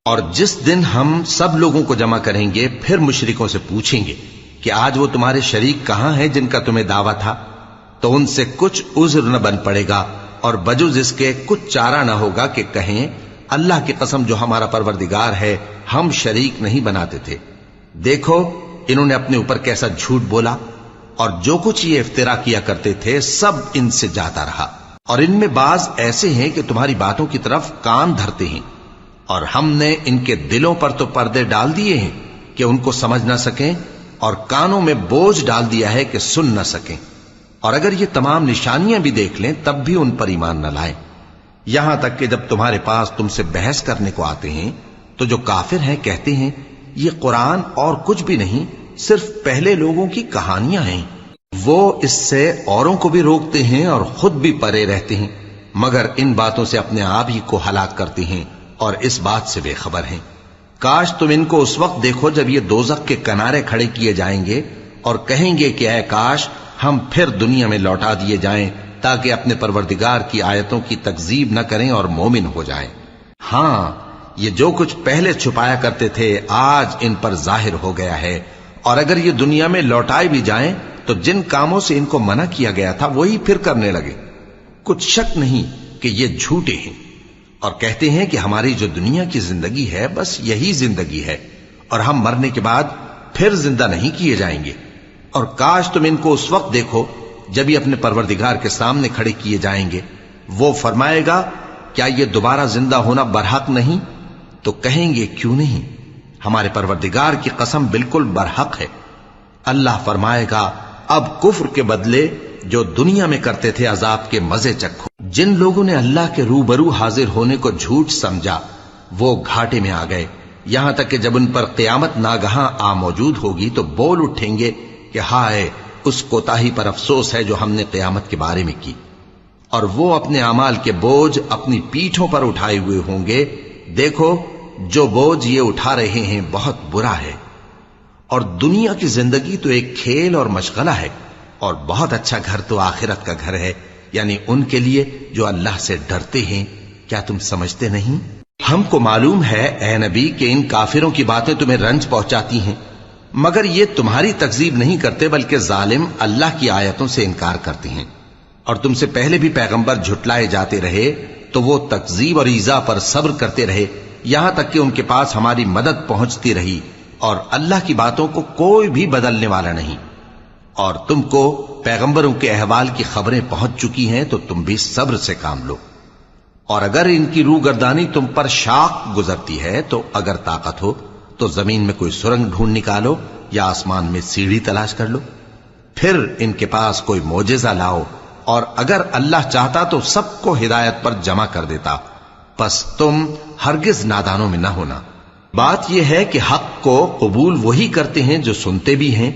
اور جس دن ہم سب لوگوں کو جمع کریں گے پھر مشرکوں سے پوچھیں گے کہ آج وہ تمہارے شریک کہاں ہیں جن کا تمہیں دعویٰ تھا، تو ان سے کچھ عذر نہ بن پڑے گا اور بجز اس کے کچھ چارہ نہ ہوگا کہ کہیں اللہ کی قسم جو ہمارا پروردگار ہے ہم شریک نہیں بناتے تھے۔ دیکھو انہوں نے اپنے اوپر کیسا جھوٹ بولا، اور جو کچھ یہ افترا کیا کرتے تھے سب ان سے جاتا رہا، اور ان میں بعض ایسے ہیں کہ تمہاری باتوں کی طرف کان دھرتے ہیں، اور ہم نے ان کے دلوں پر تو پردے ڈال دیے ہیں کہ ان کو سمجھ نہ سکیں، اور کانوں میں بوجھ ڈال دیا ہے کہ سن نہ سکیں، اور اگر یہ تمام نشانیاں بھی دیکھ لیں تب بھی ان پر ایمان نہ لائیں، یہاں تک کہ جب تمہارے پاس تم سے بحث کرنے کو آتے ہیں تو جو کافر ہیں کہتے ہیں یہ قرآن اور کچھ بھی نہیں، صرف پہلے لوگوں کی کہانیاں ہیں۔ وہ اس سے اوروں کو بھی روکتے ہیں اور خود بھی پرے رہتے ہیں، مگر ان باتوں سے اپنے آپ ہی کو ہلاک کرتے ہیں اور اس بات سے بے خبر ہیں۔ کاش تم ان کو اس وقت دیکھو جب یہ دوزخ کے کنارے کھڑے کیے جائیں گے اور کہیں گے کہ اے کاش ہم پھر دنیا میں لوٹا دیے جائیں تاکہ اپنے پروردگار کی آیتوں کی تکذیب نہ کریں اور مومن ہو جائیں۔ ہاں، یہ جو کچھ پہلے چھپایا کرتے تھے آج ان پر ظاہر ہو گیا ہے، اور اگر یہ دنیا میں لوٹائے بھی جائیں تو جن کاموں سے ان کو منع کیا گیا تھا وہی پھر کرنے لگے۔ کچھ شک نہیں کہ یہ جھوٹے ہیں، اور کہتے ہیں کہ ہماری جو دنیا کی زندگی ہے بس یہی زندگی ہے، اور ہم مرنے کے بعد پھر زندہ نہیں کیے جائیں گے۔ اور کاش تم ان کو اس وقت دیکھو جب یہ اپنے پروردگار کے سامنے کھڑے کیے جائیں گے، وہ فرمائے گا کیا یہ دوبارہ زندہ ہونا برحق نہیں؟ تو کہیں گے کیوں نہیں، ہمارے پروردگار کی قسم بالکل برحق ہے۔ اللہ فرمائے گا اب کفر کے بدلے جو دنیا میں کرتے تھے عذاب کے مزے چکھو۔ جن لوگوں نے اللہ کے روبرو حاضر ہونے کو جھوٹ سمجھا وہ گھاٹے میں آ گئے، یہاں تک کہ جب ان پر قیامت ناگہاں آ موجود ہوگی تو بول اٹھیں گے کہ ہائے اس کوتاہی پر افسوس ہے جو ہم نے قیامت کے بارے میں کی، اور وہ اپنے اعمال کے بوجھ اپنی پیٹھوں پر اٹھائے ہوئے ہوں گے۔ دیکھو جو بوجھ یہ اٹھا رہے ہیں بہت برا ہے، اور دنیا کی زندگی تو ایک کھیل اور مشغلہ ہے، اور بہت اچھا گھر تو آخرت کا گھر ہے، یعنی ان کے لیے جو اللہ سے ڈرتے ہیں۔ کیا تم سمجھتے نہیں؟ ہم کو معلوم ہے اے نبی کہ ان کافروں کی باتیں تمہیں رنج پہنچاتی ہیں، مگر یہ تمہاری تکذیب نہیں کرتے بلکہ ظالم اللہ کی آیتوں سے انکار کرتے ہیں، اور تم سے پہلے بھی پیغمبر جھٹلائے جاتے رہے تو وہ تکذیب اور ایذا پر صبر کرتے رہے، یہاں تک کہ ان کے پاس ہماری مدد پہنچتی رہی، اور اللہ کی باتوں کو کوئی بھی بدلنے والا نہیں، اور تم کو پیغمبروں کے احوال کی خبریں پہنچ چکی ہیں تو تم بھی صبر سے کام لو۔ اور اگر ان کی روگردانی تم پر شاق گزرتی ہے تو اگر طاقت ہو تو زمین میں کوئی سرنگ ڈھونڈ نکالو یا آسمان میں سیڑھی تلاش کر لو، پھر ان کے پاس کوئی معجزہ لاؤ، اور اگر اللہ چاہتا تو سب کو ہدایت پر جمع کر دیتا، پس تم ہرگز نادانوں میں نہ ہونا۔ بات یہ ہے کہ حق کو قبول وہی کرتے ہیں جو سنتے بھی ہیں،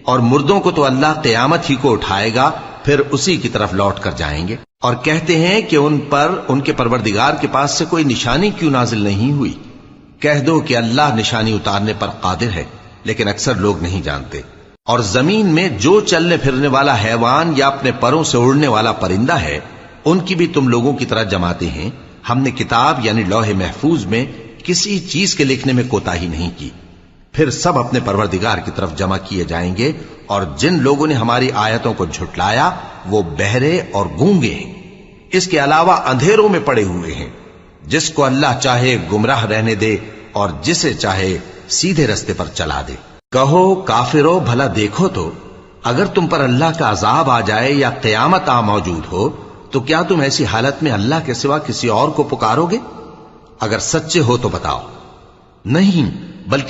اور مردوں کو تو اللہ قیامت ہی کو اٹھائے گا پھر اسی کی طرف لوٹ کر جائیں گے، اور کہتے ہیں کہ ان پر ان کے پروردگار کے پاس سے کوئی نشانی کیوں نازل نہیں ہوئی؟ کہہ دو کہ اللہ نشانی اتارنے پر قادر ہے، لیکن اکثر لوگ نہیں جانتے۔ اور زمین میں جو چلنے پھرنے والا حیوان یا اپنے پروں سے اڑنے والا پرندہ ہے ان کی بھی تم لوگوں کی طرح جماتے ہیں۔ ہم نے کتاب یعنی لوح محفوظ میں کسی چیز کے لکھنے میں کوتاہی نہیں کی، پھر سب اپنے پروردگار کی طرف جمع کیے جائیں گے، اور جن لوگوں نے ہماری آیتوں کو جھٹلایا وہ بہرے اور گونگے ہیں، اس کے علاوہ اندھیروں میں پڑے ہوئے ہیں۔ جس کو اللہ چاہے گمراہ رہنے دے اور جسے چاہے سیدھے رستے پر چلا دے۔ کہو کافرو بھلا دیکھو تو اگر تم پر اللہ کا عذاب آ جائے یا قیامت آ موجود ہو تو کیا تم ایسی حالت میں اللہ کے سوا کسی اور کو پکارو گے؟ اگر سچے ہو تو بتاؤ۔ نہیں، بلکہ